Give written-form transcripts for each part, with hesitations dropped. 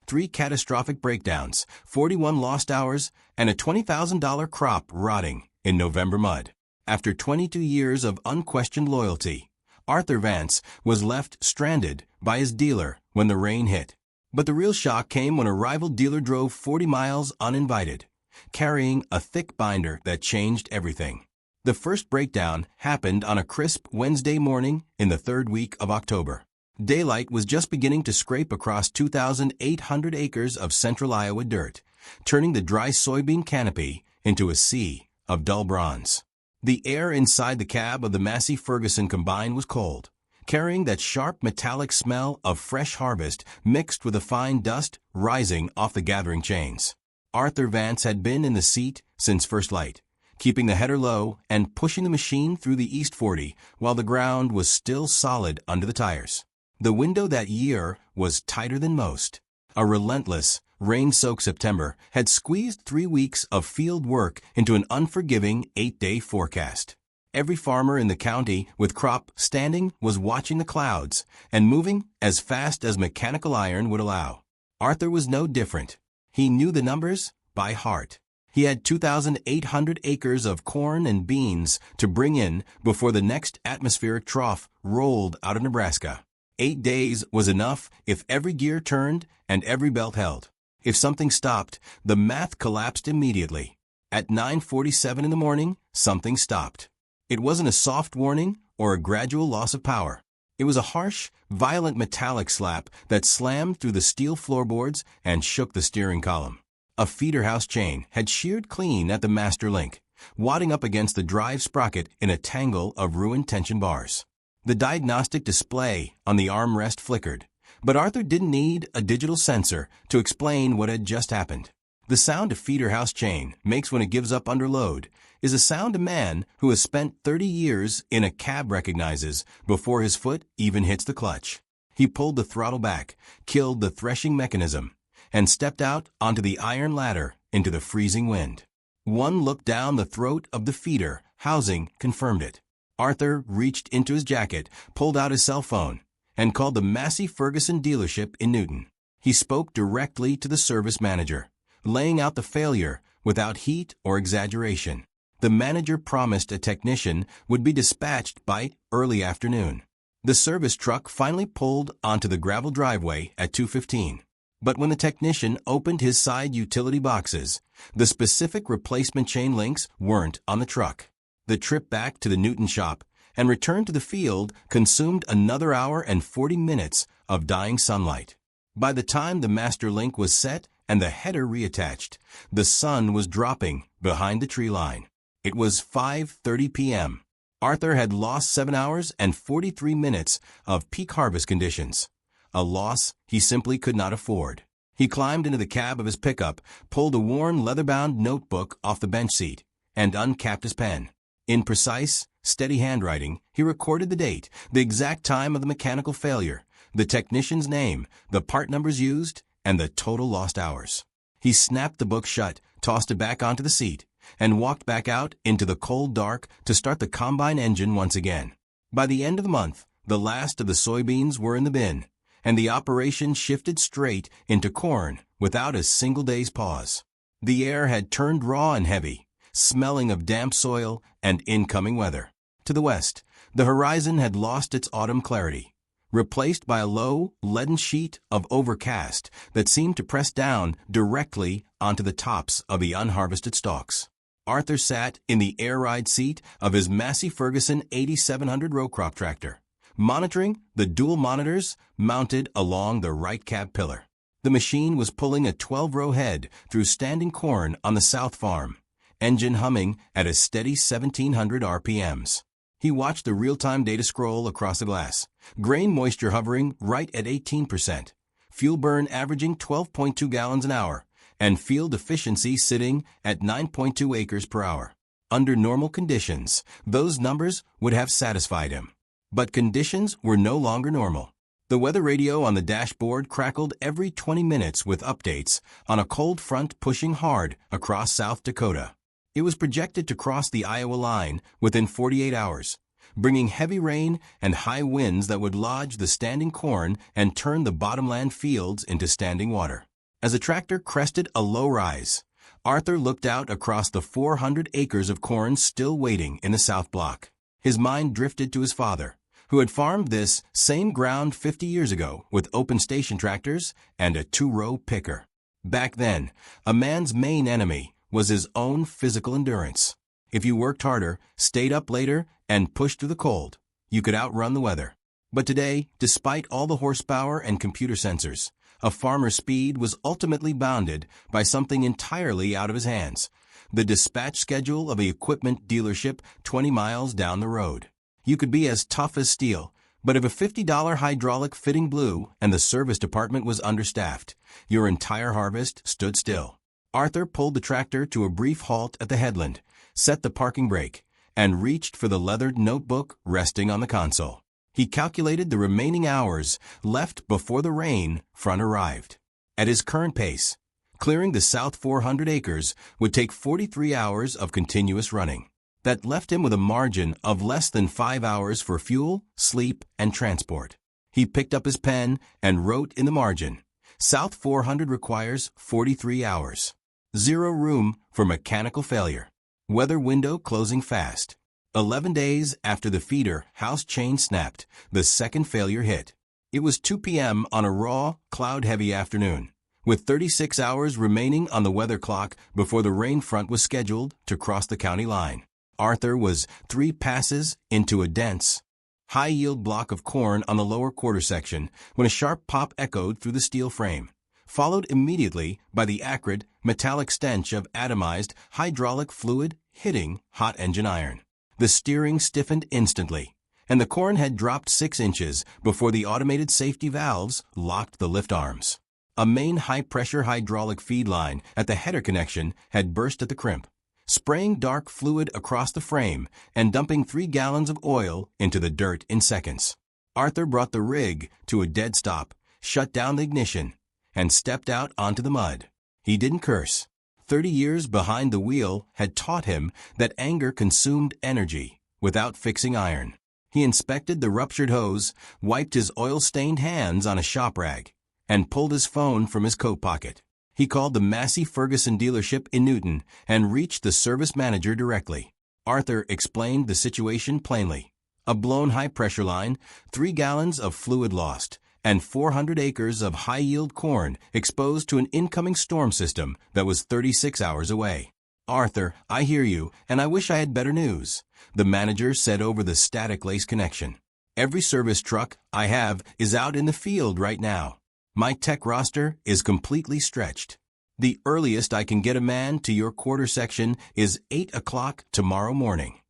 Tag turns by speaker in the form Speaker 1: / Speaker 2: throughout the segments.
Speaker 1: 3 catastrophic breakdowns, 41 lost hours, and a $20,000 crop rotting in November mud. After 22 years of unquestioned loyalty, Arthur Vance was left stranded by his dealer when the rain hit. But the real shock came when a rival dealer drove 40 miles uninvited, carrying a thick binder that changed everything. The first breakdown happened on a crisp Wednesday morning in the third week of October. Daylight was just beginning to scrape across 2,800 acres of central Iowa dirt, turning the dry soybean canopy into a sea of dull bronze. The air inside the cab of the Massey Ferguson combine was cold, carrying that sharp metallic smell of fresh harvest mixed with a fine dust rising off the gathering chains. Arthur Vance had been in the seat since first light, keeping the header low and pushing the machine through the East 40 while the ground was still solid under the tires. The window that year was tighter than most. A relentless, rain-soaked September had squeezed 3 weeks of field work into an unforgiving 8-day forecast. Every farmer in the county with crop standing was watching the clouds and moving as fast as mechanical iron would allow. Arthur was no different. He knew the numbers by heart. He had 2,800 acres of corn and beans to bring in before the next atmospheric trough rolled out of Nebraska. 8 days was enough if every gear turned and every belt held. If something stopped, the math collapsed immediately. At 9:47 in the morning, something stopped. It wasn't a soft warning or a gradual loss of power. It was a harsh, violent metallic slap that slammed through the steel floorboards and shook the steering column. A feeder house chain had sheared clean at the master link, wadding up against the drive sprocket in a tangle of ruined tension bars. The diagnostic display on the armrest flickered, but Arthur didn't need a digital sensor to explain what had just happened. The sound a feeder house chain makes when it gives up under load is a sound a man who has spent 30 years in a cab recognizes before his foot even hits the clutch. He pulled the throttle back, killed the threshing mechanism, and stepped out onto the iron ladder into the freezing wind. One look down the throat of the feeder housing confirmed it. Arthur reached into his jacket, pulled out his cell phone, and called the Massey Ferguson dealership in Newton. He spoke directly to the service manager, laying out the failure without heat or exaggeration. The manager promised a technician would be dispatched by early afternoon. The service truck finally pulled onto the gravel driveway at 2:15. But when the technician opened his side utility boxes, the specific replacement chain links weren't on the truck. The trip back to the Newton shop and return to the field consumed another hour and 40 minutes of dying sunlight. By the time the master link was set and the header reattached, the sun was dropping behind the tree line. It was 5:30 p.m. Arthur had lost 7 hours and 43 minutes of peak harvest conditions, a loss he simply could not afford. He climbed into the cab of his pickup, pulled a worn leather-bound notebook off the bench seat, and uncapped his pen. In precise, steady handwriting, he recorded the date, the exact time of the mechanical failure, the technician's name, the part numbers used, and the total lost hours. He snapped the book shut, tossed it back onto the seat, and walked back out into the cold dark to start the combine engine once again. By the end of the month, the last of the soybeans were in the bin, and the operation shifted straight into corn without a single day's pause. The air had turned raw and heavy, smelling of damp soil and incoming weather. To the west, the horizon had lost its autumn clarity, replaced by a low, leaden sheet of overcast that seemed to press down directly onto the tops of the unharvested stalks. Arthur sat in the air ride seat of his Massey Ferguson 8700 row crop tractor, monitoring the dual monitors mounted along the right cab pillar. The machine was pulling a 12-row head through standing corn on the south farm, engine humming at a steady 1,700 RPMs. He watched the real-time data scroll across the glass, grain moisture hovering right at 18%, fuel burn averaging 12.2 gallons an hour, and field efficiency sitting at 9.2 acres per hour. Under normal conditions, those numbers would have satisfied him. But conditions were no longer normal. The weather radio on the dashboard crackled every 20 minutes with updates on a cold front pushing hard across South Dakota. It was projected to cross the Iowa line within 48 hours, bringing heavy rain and high winds that would lodge the standing corn and turn the bottomland fields into standing water. As the tractor crested a low rise, Arthur looked out across the 400 acres of corn still waiting in the South Block. His mind drifted to his father, who had farmed this same ground 50 years ago with open station tractors and a 2-row picker. Back then, a man's main enemy was his own physical endurance. If you worked harder, stayed up later, and pushed through the cold, you could outrun the weather. But today, despite all the horsepower and computer sensors, a farmer's speed was ultimately bounded by something entirely out of his hands: the dispatch schedule of an equipment dealership 20 miles down the road. You could be as tough as steel, but if a $50 hydraulic fitting blew and the service department was understaffed, your entire harvest stood still. Arthur pulled the tractor to a brief halt at the headland, set the parking brake, and reached for the leathered notebook resting on the console. He calculated the remaining hours left before the rain front arrived. At his current pace, clearing the South 400 acres would take 43 hours of continuous running. That left him with a margin of less than 5 hours for fuel, sleep, and transport. He picked up his pen and wrote in the margin, "South 400 requires 43 hours. 0 room for mechanical failure. Weather window closing fast." 11 days after the feeder house chain snapped, the second failure hit. It was 2 p.m. on a raw, cloud-heavy afternoon, with 36 hours remaining on the weather clock before the rain front was scheduled to cross the county line. Arthur was 3 passes into a dense, high-yield block of corn on the lower quarter section when a sharp pop echoed through the steel frame, followed immediately by the acrid, metallic stench of atomized hydraulic fluid hitting hot engine iron. The steering stiffened instantly, and the corn had dropped 6 inches before the automated safety valves locked the lift arms. A main high-pressure hydraulic feed line at the header connection had burst at the crimp, spraying dark fluid across the frame and dumping 3 gallons of oil into the dirt in seconds. Arthur brought the rig to a dead stop, shut down the ignition, and stepped out onto the mud. He didn't curse. 30 years behind the wheel had taught him that anger consumed energy without fixing iron. He inspected the ruptured hose, wiped his oil-stained hands on a shop rag, and pulled his phone from his coat pocket. He called the Massey Ferguson dealership in Newton and reached the service manager directly. Arthur explained the situation plainly. A blown high-pressure line, 3 gallons of fluid lost, and 400 acres of high-yield corn exposed to an incoming storm system that was 36 hours away. "Arthur, I hear you, and I wish I had better news," the manager said over the static lace connection. "Every service truck I have is out in the field right now. My tech roster is completely stretched. The earliest I can get a man to your quarter section is 8 o'clock tomorrow morning."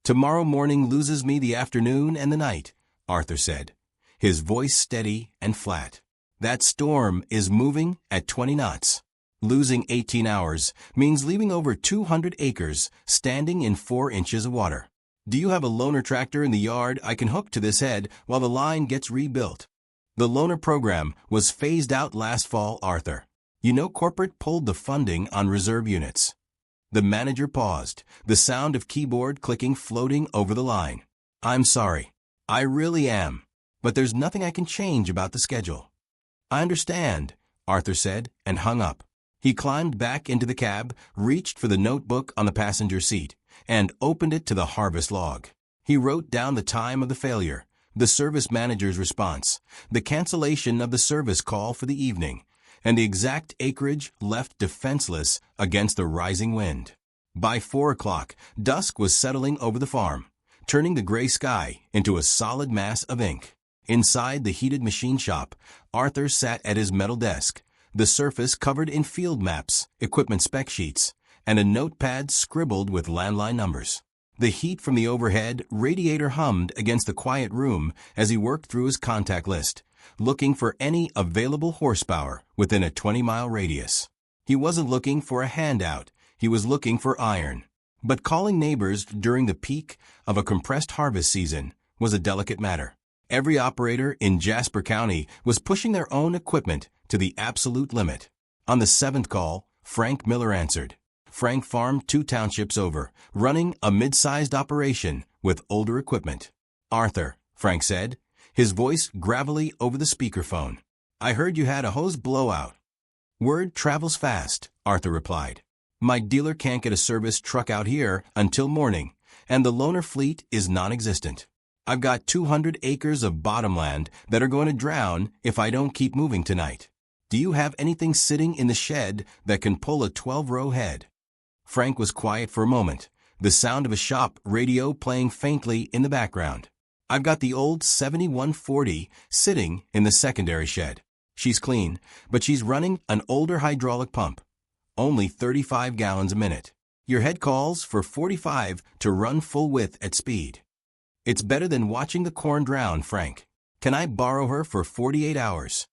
Speaker 1: "Tomorrow morning loses me the afternoon and the night," Arthur said, his voice steady and flat. "That storm is moving at 20 knots. Losing 18 hours means leaving over 200 acres standing in 4 inches of water. Do you have a loaner tractor in the yard I can hook to this head while the line gets rebuilt?" The loaner program was phased out last fall, Arthur. You know, corporate pulled the funding on reserve units. The manager paused, the sound of keyboard clicking floating over the line. "I'm sorry. I really am. But there's nothing I can change about the schedule." "I understand," Arthur said, and hung up. He climbed back into the cab, reached for the notebook on the passenger seat, and opened it to the harvest log. He wrote down the time of the failure, the service manager's response, the cancellation of the service call for the evening, and the exact acreage left defenseless against the rising wind. By 4 o'clock, dusk was settling over the farm, turning the gray sky into a solid mass of ink. Inside the heated machine shop, Arthur sat at his metal desk, the surface covered in field maps, equipment spec sheets, and a notepad scribbled with landline numbers. The heat from the overhead radiator hummed against the quiet room as he worked through his contact list, looking for any available horsepower within a 20-mile radius. He wasn't looking for a handout, he was looking for iron. But calling neighbors during the peak of a compressed harvest season was a delicate matter. Every operator in Jasper County was pushing their own equipment to the absolute limit. On the 7th call, Frank Miller answered. Frank farmed 2 townships over, running a mid-sized operation with older equipment. "Arthur," Frank said, his voice gravelly over the speakerphone, "I heard you had a hose blowout." Word travels fast, Arthur replied. My dealer can't get a service truck out here until morning, and the loaner fleet is non-existent. I've got 200 acres of bottomland that are going to drown if I don't keep moving tonight. Do you have anything sitting in the shed that can pull a 12-row head? Frank was quiet for a moment, the sound of a shop radio playing faintly in the background. I've got the old 7140 sitting in the secondary shed. She's clean, but she's running an older hydraulic pump. Only 35 gallons a minute. Your head calls for 45 to run full width at speed. It's better than watching the corn drown, Frank. Can I borrow her for 48 hours?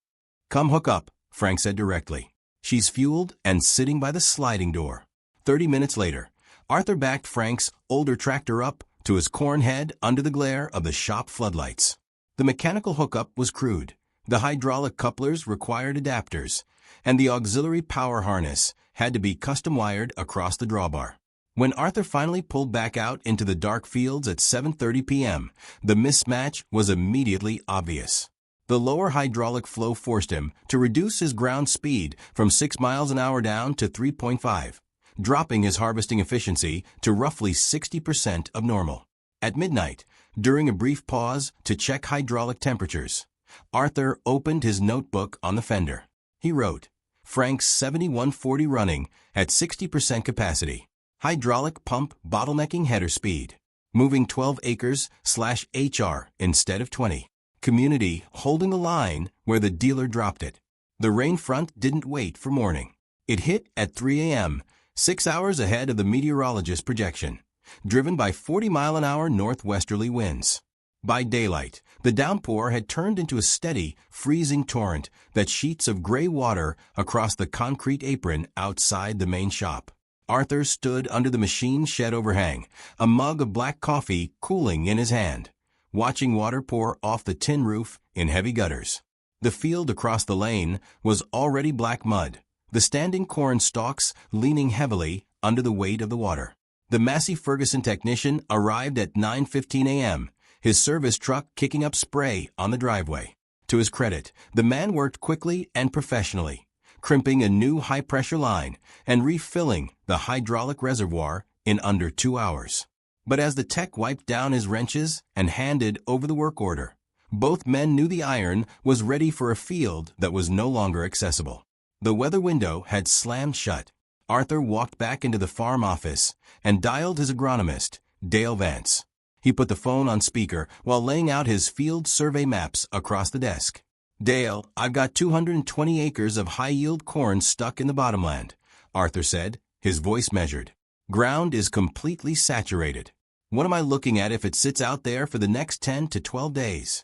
Speaker 1: Come hook up, Frank said directly. She's fueled and sitting by the sliding door. 30 minutes later, Arthur backed Frank's older tractor up to his corn head under the glare of the shop floodlights. The mechanical hookup was crude. The hydraulic couplers required adapters, and the auxiliary power harness had to be custom wired across the drawbar. When Arthur finally pulled back out into the dark fields at 7:30 p.m., the mismatch was immediately obvious. The lower hydraulic flow forced him to reduce his ground speed from 6 miles an hour down to 3.5, dropping his harvesting efficiency to roughly 60% of normal. At midnight, during a brief pause to check hydraulic temperatures, Arthur opened his notebook on the fender. He wrote, Frank's 7140 running at 60% capacity. Hydraulic pump bottlenecking header speed. Moving 12 acres/HR instead of 20. Community holding the line where the dealer dropped it. The rain front didn't wait for morning. It hit at 3 a.m., 6 hours ahead of the meteorologist's projection, driven by 40-mile-an-hour northwesterly winds. By daylight, the downpour had turned into a steady, freezing torrent that sheets of gray water across the concrete apron outside the main shop. Arthur stood under the machine shed overhang, a mug of black coffee cooling in his hand, watching water pour off the tin roof in heavy gutters. The field across the lane was already black mud, the standing corn stalks leaning heavily under the weight of the water. The Massey Ferguson technician arrived at 9:15 a.m., his service truck kicking up spray on the driveway. To his credit, the man worked quickly and professionally, crimping a new high-pressure line and refilling the hydraulic reservoir in under 2 hours. But as the tech wiped down his wrenches and handed over the work order, both men knew the iron was ready for a field that was no longer accessible. The weather window had slammed shut. Arthur walked back into the farm office and dialed his agronomist, Dale Vance. He put the phone on speaker while laying out his field survey maps across the desk. Dale, I've got 220 acres of high-yield corn stuck in the bottomland, Arthur said, his voice measured. Ground is completely saturated. What am I looking at if it sits out there for the next 10 to 12 days?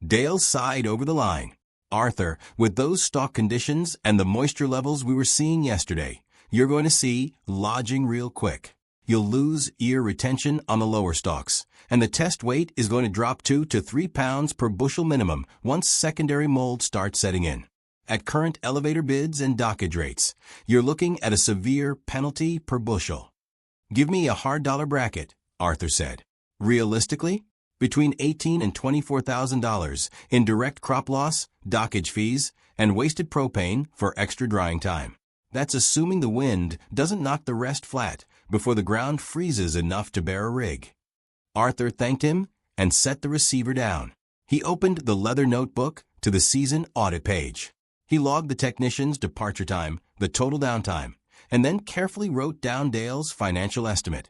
Speaker 1: Dale sighed over the line. Arthur, with those stalk conditions and the moisture levels we were seeing yesterday, you're going to see lodging real quick. You'll lose ear retention on the lower stalks, and the test weight is going to drop 2 to 3 pounds per bushel minimum once secondary mold starts setting in. At current elevator bids and dockage rates, you're looking at a severe penalty per bushel. Give me a hard dollar bracket, Arthur said. Realistically, between $18,000 and $24,000 in direct crop loss, dockage fees, and wasted propane for extra drying time. That's assuming the wind doesn't knock the rest flat before the ground freezes enough to bear a rig. Arthur thanked him and set the receiver down. He opened the leather notebook to the season audit page. He logged the technician's departure time, the total downtime, and then carefully wrote down Dale's financial estimate.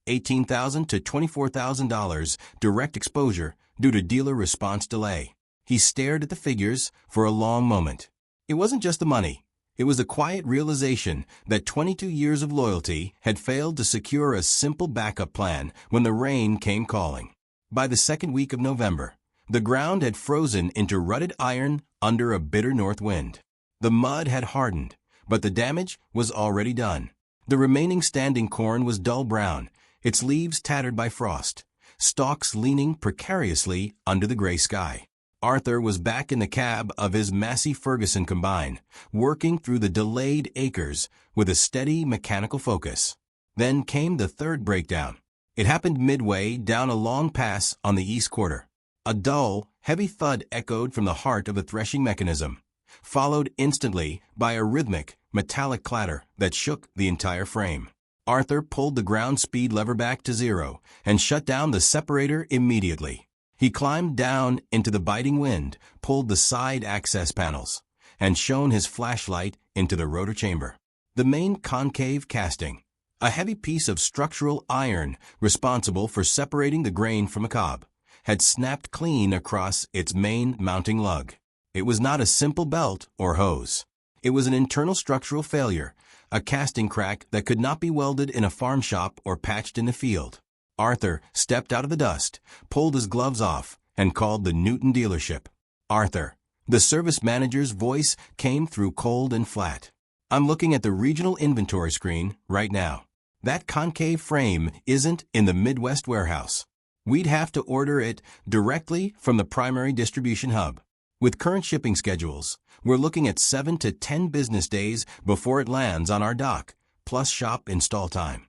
Speaker 1: $18,000 to $24,000 direct exposure due to dealer response delay. He stared at the figures for a long moment. It wasn't just the money. It was a quiet realization that 22 years of loyalty had failed to secure a simple backup plan when the rain came calling. By the second week of November, the ground had frozen into rutted iron under a bitter north wind. The mud had hardened, but the damage was already done. The remaining standing corn was dull brown, its leaves tattered by frost, stalks leaning precariously under the gray sky. Arthur was back in the cab of his Massey Ferguson combine, working through the delayed acres with a steady mechanical focus. Then came the third breakdown. It happened midway down a long pass on the east quarter. A dull, heavy thud echoed from the heart of the threshing mechanism, followed instantly by a rhythmic, metallic clatter that shook the entire frame. Arthur pulled the ground speed lever back to 0 and shut down the separator immediately. He climbed down into the biting wind, pulled the side access panels, and shone his flashlight into the rotor chamber. The main concave casting, a heavy piece of structural iron responsible for separating the grain from a cob, had snapped clean across its main mounting lug. It was not a simple belt or hose. It was an internal structural failure, a casting crack that could not be welded in a farm shop or patched in the field. Arthur stepped out of the dust, pulled his gloves off, and called the Newton dealership. "Arthur." The service manager's voice came through cold and flat. "I'm looking at the regional inventory screen right now. That concave frame isn't in the Midwest warehouse. We'd have to order it directly from the primary distribution hub. With current shipping schedules, we're looking at 7 to 10 business days before it lands on our dock, plus shop install time."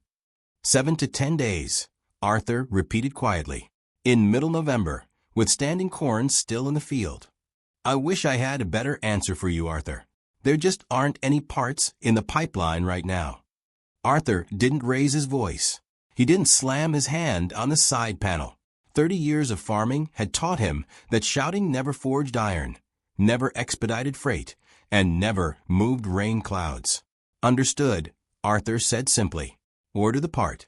Speaker 1: 7 to 10 days, Arthur repeated quietly. In middle November, with standing corn still in the field. "I wish I had a better answer for you, Arthur. There just aren't any parts in the pipeline right now." Arthur didn't raise his voice. He didn't slam his hand on the side panel. 30 years of farming had taught him that shouting never forged iron, never expedited freight, and never moved rain clouds. "Understood," Arthur said simply. "Order the part."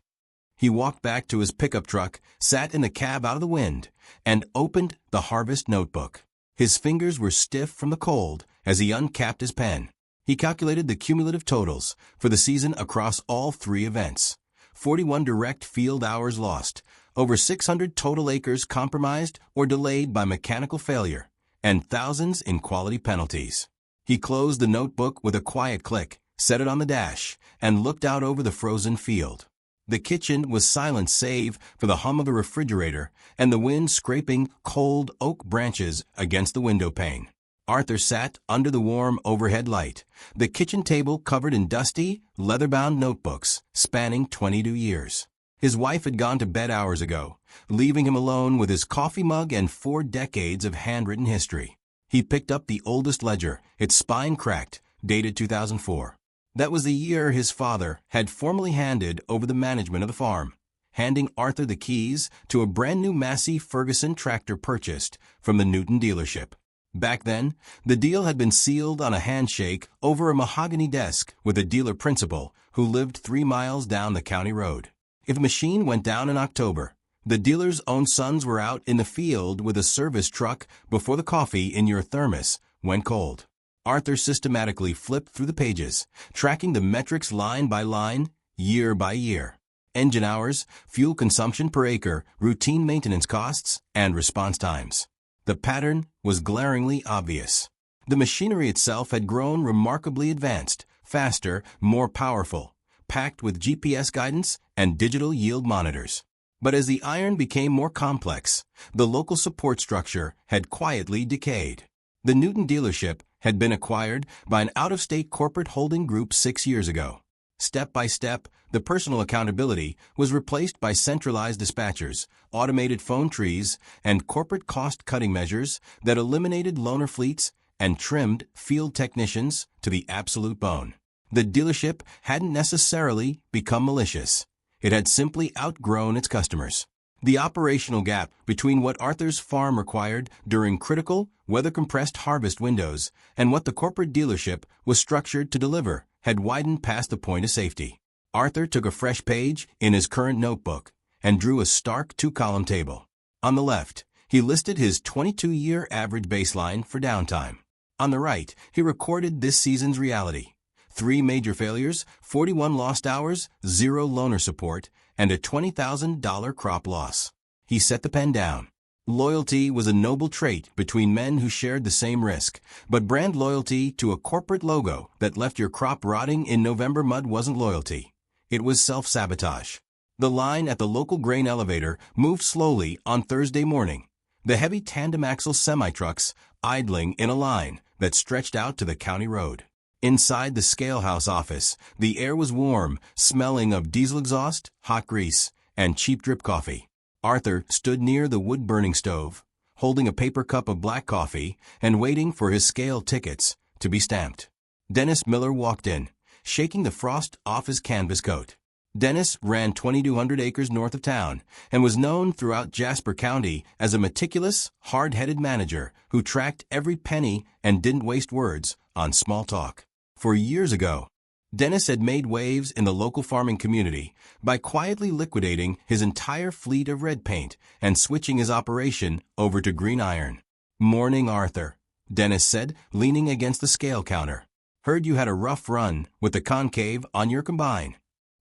Speaker 1: He walked back to his pickup truck, sat in the cab out of the wind, and opened the harvest notebook. His fingers were stiff from the cold as he uncapped his pen. He calculated the cumulative totals for the season across all 3 events. 41 direct field hours lost, over 600 total acres compromised or delayed by mechanical failure, and thousands in quality penalties. He closed the notebook with a quiet click, set it on the dash, and looked out over the frozen field. The kitchen was silent save for the hum of the refrigerator and the wind scraping cold oak branches against the window pane. Arthur sat under the warm overhead light, the kitchen table covered in dusty, leather-bound notebooks spanning 22 years. His wife had gone to bed hours ago, leaving him alone with his coffee mug and 4 decades of handwritten history. He picked up the oldest ledger, its spine cracked, dated 2004. That was the year his father had formally handed over the management of the farm, handing Arthur the keys to a brand-new Massey Ferguson tractor purchased from the Newton dealership. Back then, the deal had been sealed on a handshake over a mahogany desk with a dealer principal who lived 3 miles down the county road. If a machine went down in October, the dealer's own sons were out in the field with a service truck before the coffee in your thermos went cold. Arthur systematically flipped through the pages, tracking the metrics line by line, year by year. Engine hours, fuel consumption per acre, routine maintenance costs, and response times. The pattern was glaringly obvious. The machinery itself had grown remarkably advanced, faster, more powerful, packed with GPS guidance and digital yield monitors. But as the iron became more complex, the local support structure had quietly decayed. The Newton dealership had been acquired by an out-of-state corporate holding group 6 years ago. Step by step, the personal accountability was replaced by centralized dispatchers, automated phone trees, and corporate cost-cutting measures that eliminated loaner fleets and trimmed field technicians to the absolute bone. The dealership hadn't necessarily become malicious. It had simply outgrown its customers. The operational gap between what Arthur's farm required during critical, weather-compressed harvest windows and what the corporate dealership was structured to deliver had widened past the point of safety. Arthur took a fresh page in his current notebook and drew a stark 2-column table. On the left, he listed his 22-year average baseline for downtime. On the right, he recorded this season's reality: 3 major failures, 41 lost hours, 0 loaner support, and a $20,000 crop loss. He set the pen down. Loyalty was a noble trait between men who shared the same risk, but brand loyalty to a corporate logo that left your crop rotting in November mud wasn't loyalty. It was self-sabotage. The line at the local grain elevator moved slowly on Thursday morning, the heavy tandem-axle semi-trucks idling in a line that stretched out to the county road. Inside the scalehouse office, the air was warm, smelling of diesel exhaust, hot grease, and cheap drip coffee. Arthur stood near the wood-burning stove, holding a paper cup of black coffee and waiting for his scale tickets to be stamped. Dennis Miller walked in, shaking the frost off his canvas coat. Dennis ran 2,200 acres north of town and was known throughout Jasper County as a meticulous, hard-headed manager who tracked every penny and didn't waste words on small talk. 4 years ago, Dennis had made waves in the local farming community by quietly liquidating his entire fleet of red paint and switching his operation over to green iron. "Morning, Arthur," Dennis said, leaning against the scale counter. "Heard you had a rough run with the concave on your combine."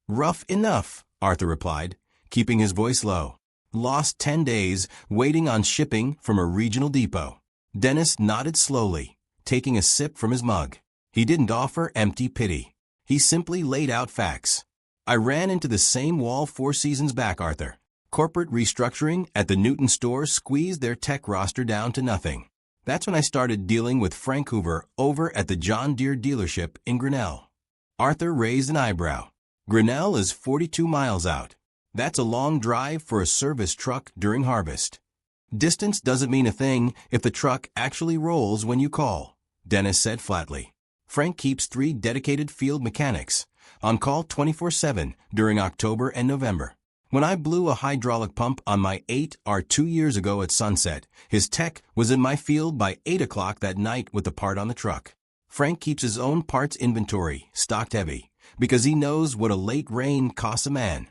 Speaker 1: "Rough enough," Arthur replied, keeping his voice low. "Lost 10 days waiting on shipping from a regional depot." Dennis nodded slowly, taking a sip from his mug. He didn't offer empty pity. He simply laid out facts. "I ran into the same wall 4 seasons back, Arthur. Corporate restructuring at the Newton store squeezed their tech roster down to nothing. That's when I started dealing with Frank Hoover over at the John Deere dealership in Grinnell." Arthur raised an eyebrow. "Grinnell is 42 miles out. That's a long drive for a service truck during harvest." "Distance doesn't mean a thing if the truck actually rolls when you call," Dennis said flatly. "Frank keeps 3 dedicated field mechanics on call 24/7 during October and November. When I blew a hydraulic pump on my 8R 2 years ago at sunset, his tech was in my field by 8 o'clock that night with the part on the truck. Frank keeps his own parts inventory stocked heavy, because he knows what a late rain costs a man."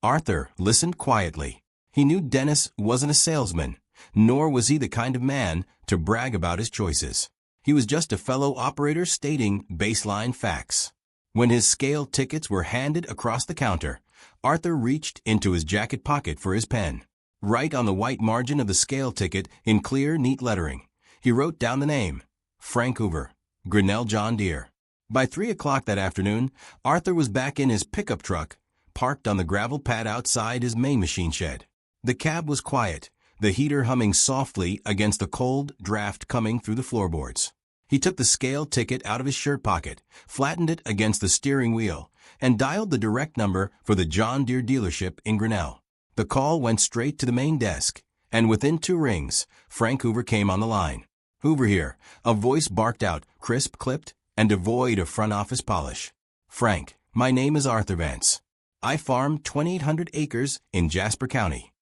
Speaker 1: Arthur listened quietly. He knew Dennis wasn't a salesman, nor was he the kind of man to brag about his choices. He was just a fellow operator stating baseline facts. When his scale tickets were handed across the counter, Arthur reached into his jacket pocket for his pen. Right on the white margin of the scale ticket, in clear, neat lettering, he wrote down the name, Frank Hoover, Grinnell John Deere. By 3 o'clock that afternoon, Arthur was back in his pickup truck, parked on the gravel pad outside his main machine shed. The cab was quiet, the heater humming softly against the cold draft coming through the floorboards. He took the scale ticket out of his shirt pocket, flattened it against the steering wheel, and dialed the direct number for the John Deere dealership in Grinnell. The call went straight to the main desk, and within 2 rings, Frank Hoover came on the line. "Hoover here," a voice barked out, crisp, clipped, and devoid of front office polish. "Frank, my name is Arthur Vance. I farm 2,800 acres in Jasper County."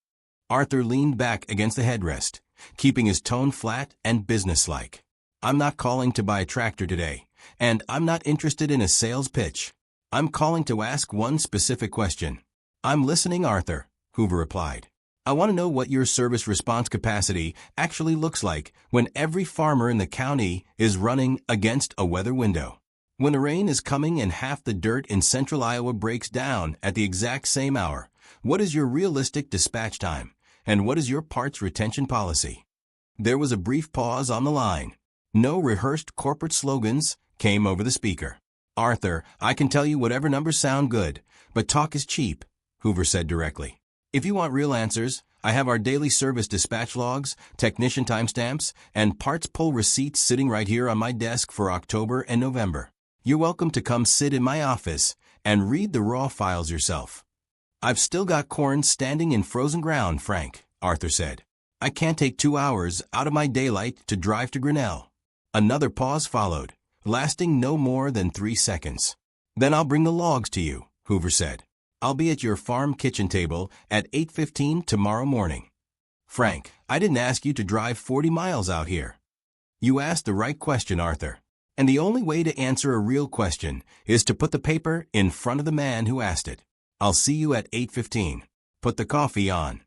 Speaker 1: Arthur leaned back against the headrest, keeping his tone flat and businesslike. "I'm not calling to buy a tractor today, and I'm not interested in a sales pitch. I'm calling to ask one specific question." "I'm listening, Arthur," Hoover replied. "I want to know what your service response capacity actually looks like when every farmer in the county is running against a weather window. When the rain is coming and half the dirt in central Iowa breaks down at the exact same hour, what is your realistic dispatch time, and what is your parts retention policy?" There was a brief pause on the line. No rehearsed corporate slogans came over the speaker. "Arthur, I can tell you whatever numbers sound good, but talk is cheap," Hoover said directly. "If you want real answers, I have our daily service dispatch logs, technician timestamps, and parts pull receipts sitting right here on my desk for October and November. You're welcome to come sit in my office and read the raw files yourself." "I've still got corn standing in frozen ground, Frank," Arthur said. "I can't take 2 hours out of my daylight to drive to Grinnell." Another pause followed, lasting no more than 3 seconds. "Then I'll bring the logs to you," Hoover said. "I'll be at your farm kitchen table at 8:15 tomorrow morning." "Frank, I didn't ask you to drive 40 miles out here." "You asked the right question, Arthur. And the only way to answer a real question is to put the paper in front of the man who asked it. I'll see you at 8:15. Put the coffee on."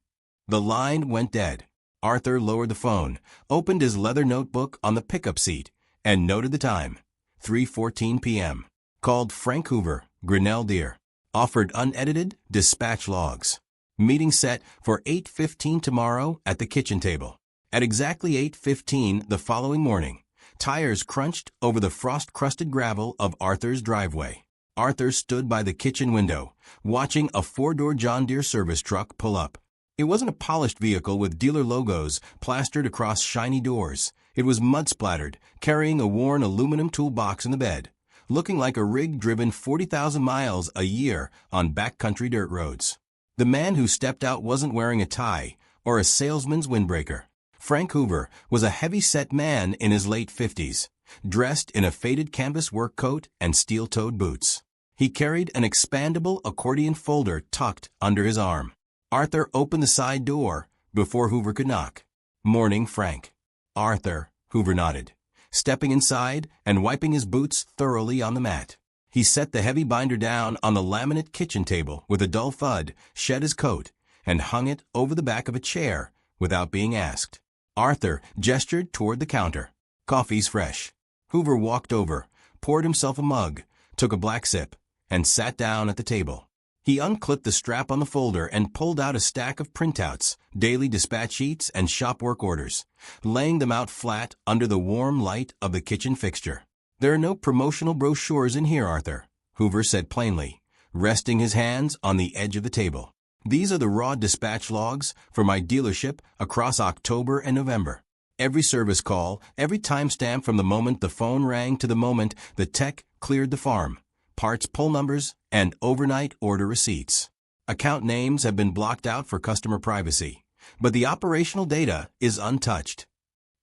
Speaker 1: The line went dead. Arthur lowered the phone, opened his leather notebook on the pickup seat, and noted the time, 3:14 p.m. Called Frank Hoover, Grinnell Deere. Offered unedited dispatch logs. Meeting set for 8:15 tomorrow at the kitchen table. At exactly 8:15 the following morning, tires crunched over the frost-crusted gravel of Arthur's driveway. Arthur stood by the kitchen window, watching a 4-door John Deere service truck pull up. It wasn't a polished vehicle with dealer logos plastered across shiny doors. It was mud-splattered, carrying a worn aluminum toolbox in the bed, looking like a rig driven 40,000 miles a year on backcountry dirt roads. The man who stepped out wasn't wearing a tie or a salesman's windbreaker. Frank Hoover was a heavy-set man in his late 50s, dressed in a faded canvas work coat and steel-toed boots. He carried an expandable accordion folder tucked under his arm. Arthur opened the side door before Hoover could knock. "Morning, Frank." "Arthur," Hoover nodded, stepping inside and wiping his boots thoroughly on the mat. He set the heavy binder down on the laminate kitchen table with a dull thud, shed his coat, and hung it over the back of a chair without being asked. Arthur gestured toward the counter. "Coffee's fresh." Hoover walked over, poured himself a mug, took a black sip, and sat down at the table. He unclipped the strap on the folder and pulled out a stack of printouts, daily dispatch sheets, and shop work orders, laying them out flat under the warm light of the kitchen fixture. "There are no promotional brochures in here, Arthur," Hoover said plainly, resting his hands on the edge of the table. "These are the raw dispatch logs for my dealership across October and November. Every service call, every timestamp from the moment the phone rang to the moment the tech cleared the farm, parts pull numbers, and overnight order receipts. Account names have been blocked out for customer privacy, but the operational data is untouched."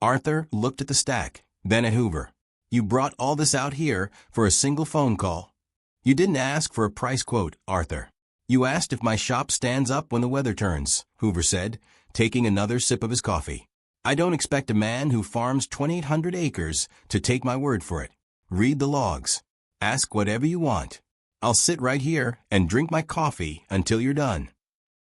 Speaker 1: Arthur looked at the stack, then at Hoover. "You brought all this out here for a single phone call. You didn't ask for a price quote, Arthur. You asked if my shop stands up when the weather turns," Hoover said, taking another sip of his coffee. "I don't expect a man who farms 2,800 acres to take my word for it. Read the logs. Ask whatever you want. I'll sit right here and drink my coffee until you're done."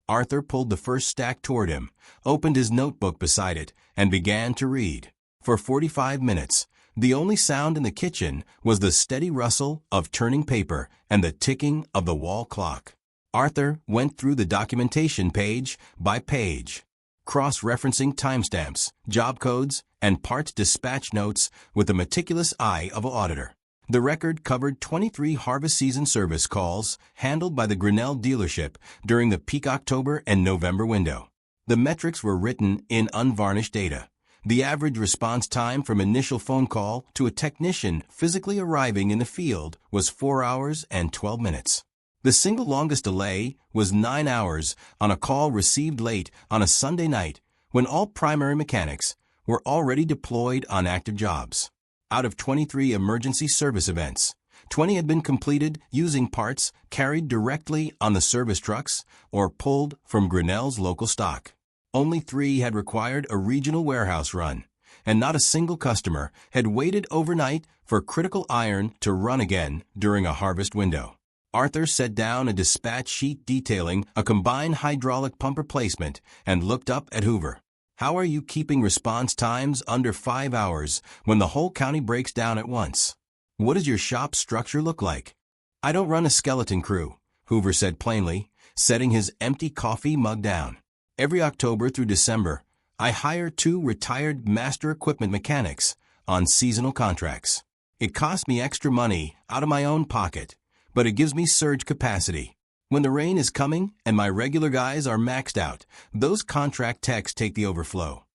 Speaker 1: Arthur pulled the first stack toward him, opened his notebook beside it, and began to read. For 45 minutes, the only sound in the kitchen was the steady rustle of turning paper and the ticking of the wall clock. Arthur went through the documentation page by page, cross-referencing timestamps, job codes, and parts dispatch notes with the meticulous eye of an auditor. The record covered 23 harvest season service calls handled by the Grinnell dealership during the peak October and November window. The metrics were written in unvarnished data. The average response time from initial phone call to a technician physically arriving in the field was 4 hours and 12 minutes. The single longest delay was 9 hours on a call received late on a Sunday night when all primary mechanics were already deployed on active jobs. Out of 23 emergency service events, 20 had been completed using parts carried directly on the service trucks or pulled from Grinnell's local stock. Only 3 had required a regional warehouse run, and not a single customer had waited overnight for critical iron to run again during a harvest window. Arthur set down a dispatch sheet detailing a combined hydraulic pump replacement and looked up at Hoover. "How are you keeping response times under 5 hours when the whole county breaks down at once? What does your shop structure look like?" "I don't run a skeleton crew," Hoover said plainly, setting his empty coffee mug down. "Every October through December, I hire 2 retired master equipment mechanics on seasonal contracts. It costs me extra money out of my own pocket, but it gives me surge capacity. When the rain is coming and my regular guys are maxed out, those contract techs take the overflow."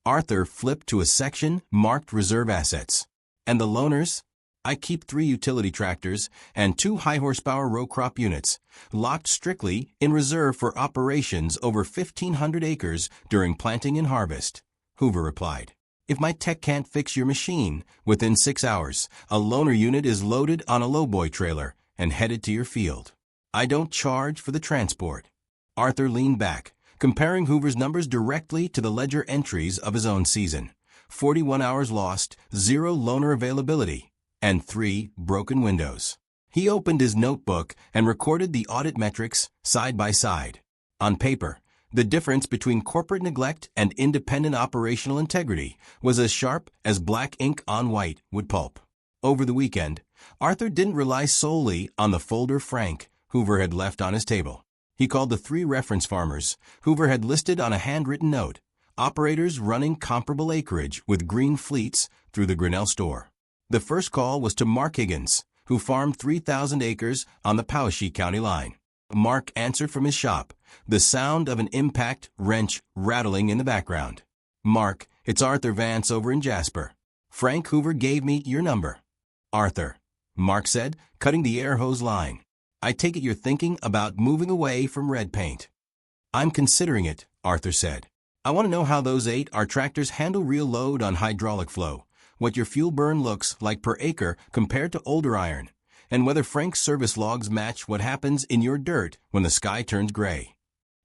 Speaker 1: Arthur flipped to a section marked Reserve Assets. "And the loaners? I keep 3 utility tractors and 2 high-horsepower row crop units, locked strictly in reserve for operations over 1,500 acres during planting and harvest," Hoover replied. "If my tech can't fix your machine within 6 hours, a loaner unit is loaded on a lowboy trailer and headed to your field. I don't charge for the transport." Arthur leaned back, comparing Hoover's numbers directly to the ledger entries of his own season. 41 hours lost, 0 loaner availability, and 3 broken windows. He opened his notebook and recorded the audit metrics side by side. On paper, the difference between corporate neglect and independent operational integrity was as sharp as black ink on white would pulp. Over the weekend, Arthur didn't rely solely on the folder Frank Hoover had left on his table. He called the 3 reference farmers Hoover had listed on a handwritten note, operators running comparable acreage with green fleets through the Grinnell store. The first call was to Mark Higgins, who farmed 3,000 acres on the Powashik County line. Mark answered from his shop, the sound of an impact wrench rattling in the background. "Mark, it's Arthur Vance over in Jasper. Frank Hoover gave me your number." "Arthur," Mark said, cutting the air hose line. "I take it you're thinking about moving away from red paint." "I'm considering it," Arthur said. "I want to know how those 8 are tractors handle real load on hydraulic flow. what your fuel burn looks like per acre compared to older iron, and whether Frank's service logs match what happens in your dirt when the sky turns gray.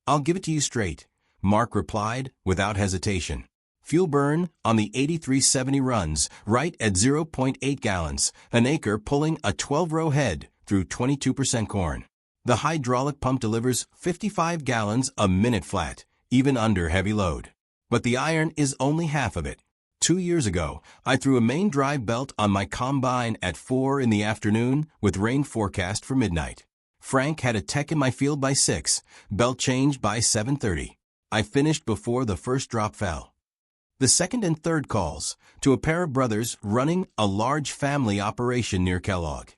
Speaker 1: I'll give it to you straight, Mark replied without hesitation. Fuel burn on the 8370 runs right at 0.8 gallons an acre, pulling a 12-row head through 22% corn. The hydraulic pump delivers 55 gallons a minute flat, even under heavy load. But the iron is only half of it. 2 years ago, I threw a main drive belt on my combine at 4 in the afternoon with rain forecast for midnight. Frank had a tech in my field by 6, belt changed by 7:30. I finished before the first drop fell. The second and third calls, to a pair of brothers running a large family operation near Kellogg,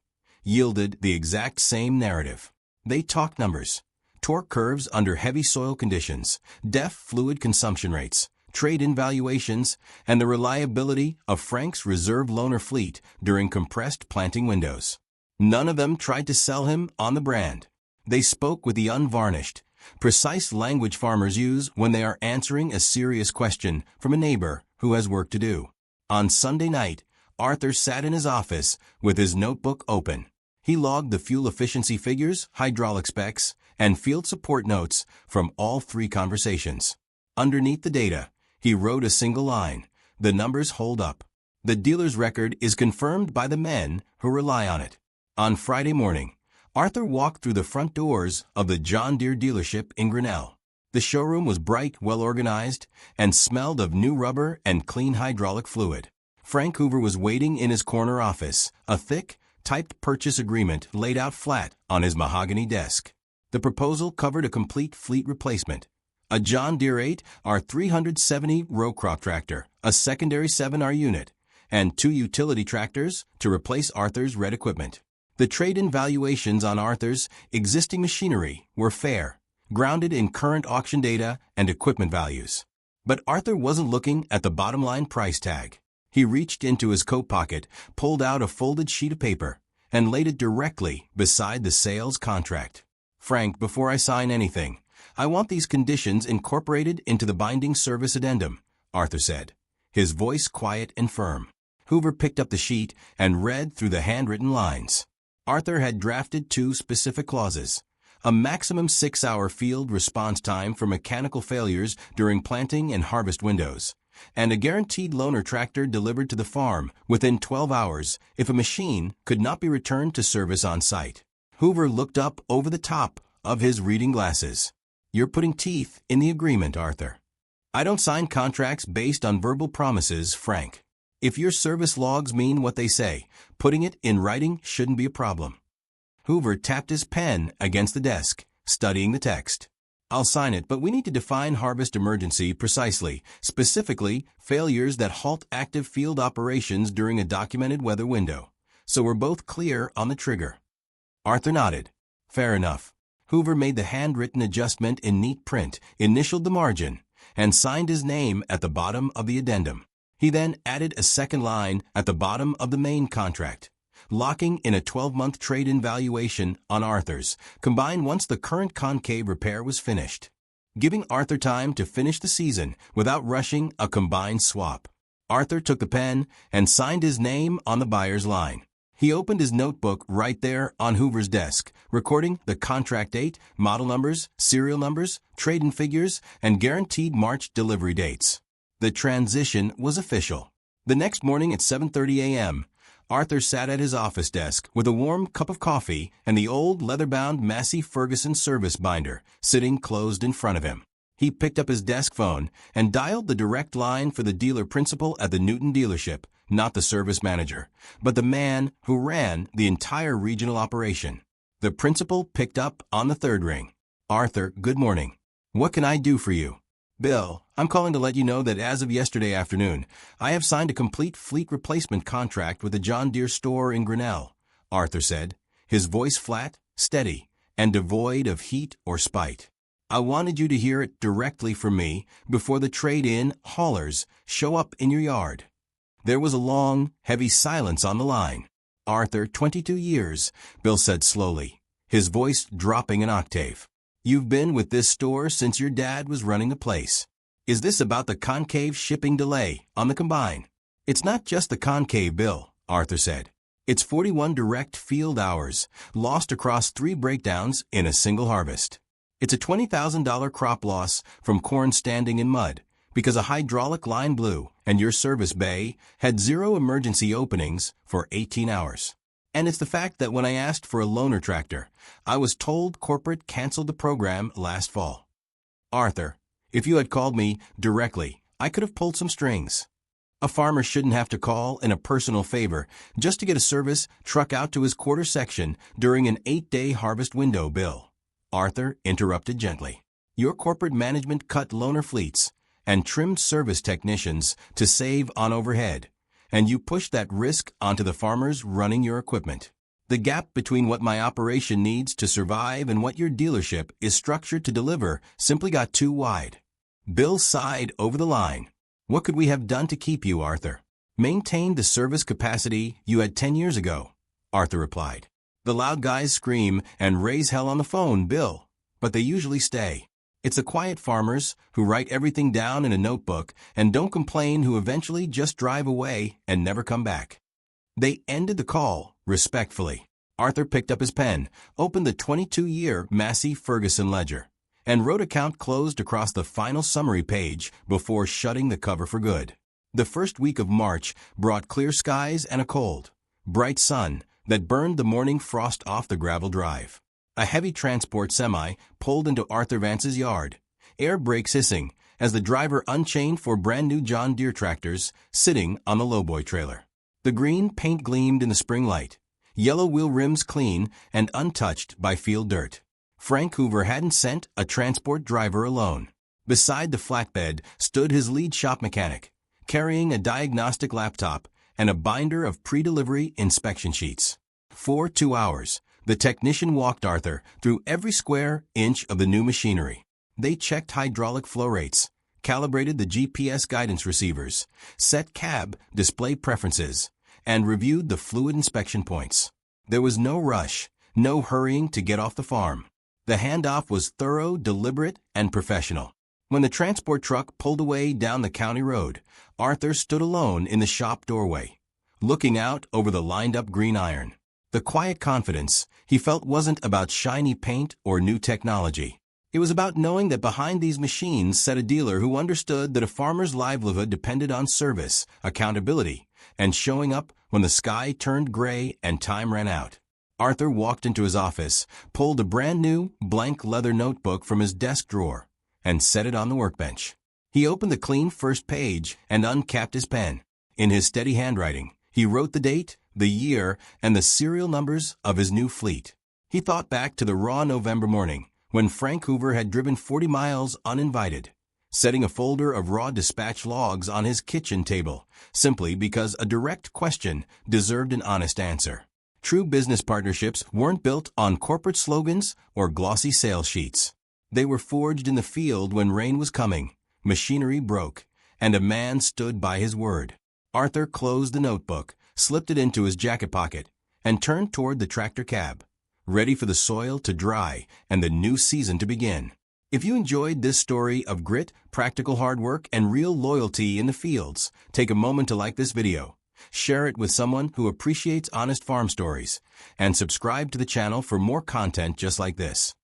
Speaker 1: yielded the exact same narrative. They talked numbers, torque curves under heavy soil conditions, DEF fluid consumption rates, trade-in valuations, and the reliability of Frank's reserve loaner fleet during compressed planting windows. None of them tried to sell him on the brand. They spoke with the unvarnished, precise language farmers use when they are answering a serious question from a neighbor who has work to do. On Sunday night, Arthur sat in his office with his notebook open. He logged the fuel efficiency figures, hydraulic specs, and field support notes from all 3 conversations. Underneath the data, he wrote a single line: the numbers hold up. The dealer's record is confirmed by the men who rely on it. On Friday morning, Arthur walked through the front doors of the John Deere dealership in Grinnell. The showroom was bright, well-organized, and smelled of new rubber and clean hydraulic fluid. Frank Hoover was waiting in his corner office, a thick, typed purchase agreement laid out flat on his mahogany desk. The proposal covered a complete fleet replacement: a John Deere 8R 370 row crop tractor, a secondary 7R unit, and 2 utility tractors to replace Arthur's red equipment. The trade-in valuations on Arthur's existing machinery were fair, grounded in current auction data and equipment values. But Arthur wasn't looking at the bottom-line price tag. He reached into his coat pocket, pulled out a folded sheet of paper, and laid it directly beside the sales contract. "Frank, before I sign anything, I want these conditions incorporated into the binding service addendum," Arthur said, his voice quiet and firm. Hoover picked up the sheet and read through the handwritten lines. Arthur had drafted 2 specific clauses: a maximum 6-hour field response time for mechanical failures during planting and harvest windows, and a guaranteed loaner tractor delivered to the farm within 12 hours if a machine could not be returned to service on site. Hoover looked up over the top of his reading glasses. "You're putting teeth in the agreement, Arthur. I don't sign contracts based on verbal promises, Frank. If your service logs mean what they say, putting it in writing shouldn't be a problem." Hoover tapped his pen against the desk, studying the text. "I'll sign it, but we need to define harvest emergency precisely, specifically failures that halt active field operations during a documented weather window, so we're both clear on the trigger." Arthur nodded. "Fair enough." Hoover made the handwritten adjustment in neat print, initialed the margin, and signed his name at the bottom of the addendum. He then added a second line at the bottom of the main contract, locking in a 12-month trade-in valuation on Arthur's, combined once the current concave repair was finished, giving Arthur time to finish the season without rushing a combined swap. Arthur took the pen and signed his name on the buyer's line. He opened his notebook right there on Hoover's desk, recording the contract date, model numbers, serial numbers, trade-in figures, and guaranteed March delivery dates. The transition was official. The next morning at 7:30 a.m., Arthur sat at his office desk with a warm cup of coffee and the old leather-bound Massey Ferguson service binder sitting closed in front of him. He picked up his desk phone and dialed the direct line for the dealer principal at the Newton dealership, not the service manager, but the man who ran the entire regional operation. The principal picked up on the third ring. "Arthur, good morning. What can I do for you?" "Bill, I'm calling to let you know that as of yesterday afternoon, I have signed a complete fleet replacement contract with the John Deere store in Grinnell," Arthur said, his voice flat, steady, and devoid of heat or spite. "I wanted you to hear it directly from me before the trade-in haulers show up in your yard." There was a long, heavy silence on the line. "Arthur, 22 years, Bill said slowly, his voice dropping an octave. "You've been with this store since your dad was running the place. Is this about the concave shipping delay on the combine?" It's not just the concave bill, Arthur said. It's 41 direct field hours, lost across 3 breakdowns in a single harvest. It's a $20,000 crop loss from corn standing in mud because a hydraulic line blew and your service bay had 0 emergency openings for 18 hours. And it's the fact that when I asked for a loaner tractor, I was told corporate canceled the program last fall. Arthur, if you had called me directly, I could have pulled some strings. A farmer shouldn't have to call in a personal favor just to get a service truck out to his quarter section during an 8-day harvest window, Bill. Arthur interrupted gently. Your corporate management cut loaner fleets and trimmed service technicians to save on overhead, and you pushed that risk onto the farmers running your equipment. The gap between what my operation needs to survive and what your dealership is structured to deliver simply got too wide. Bill sighed over the line. What could we have done to keep you, Arthur? Maintain the service capacity you had 10 years ago, Arthur replied. The loud guys scream and raise hell on the phone, Bill, but they usually stay. It's the quiet farmers who write everything down in a notebook and don't complain who eventually just drive away and never come back. They ended the call respectfully. Arthur picked up his pen, opened the 22-year Massey Ferguson ledger, and wrote account closed across the final summary page before shutting the cover for good. The first week of March brought clear skies and a cold, bright sun that burned the morning frost off the gravel drive. A heavy transport semi pulled into Arthur Vance's yard, air brakes hissing as the driver unchained 4 brand-new John Deere tractors sitting on the lowboy trailer. The green paint gleamed in the spring light, yellow wheel rims clean and untouched by field dirt. Frank Hoover hadn't sent a transport driver alone. Beside the flatbed stood his lead shop mechanic, carrying a diagnostic laptop and a binder of pre-delivery inspection sheets. For 2 hours, the technician walked Arthur through every square inch of the new machinery. They checked hydraulic flow rates, calibrated the GPS guidance receivers, set cab display preferences, and reviewed the fluid inspection points. There was no rush, no hurrying to get off the farm. The handoff was thorough, deliberate, and professional. When the transport truck pulled away down the county road, Arthur stood alone in the shop doorway, looking out over the lined-up green iron. The quiet confidence he felt wasn't about shiny paint or new technology. It was about knowing that behind these machines sat a dealer who understood that a farmer's livelihood depended on service, accountability, and showing up when the sky turned gray and time ran out. Arthur walked into his office, pulled a brand-new, blank leather notebook from his desk drawer, and set it on the workbench. He opened the clean first page and uncapped his pen. In his steady handwriting, he wrote the date, the year, and the serial numbers of his new fleet. He thought back to the raw November morning when Frank Hoover had driven 40 miles uninvited, setting a folder of raw dispatch logs on his kitchen table, simply because a direct question deserved an honest answer. True business partnerships weren't built on corporate slogans or glossy sales sheets. They were forged in the field when rain was coming, machinery broke, and a man stood by his word. Arthur closed the notebook, slipped it into his jacket pocket, and turned toward the tractor cab, ready for the soil to dry and the new season to begin. If you enjoyed this story of grit, practical hard work, and real loyalty in the fields, take a moment to like this video, share it with someone who appreciates honest farm stories, and subscribe to the channel for more content just like this.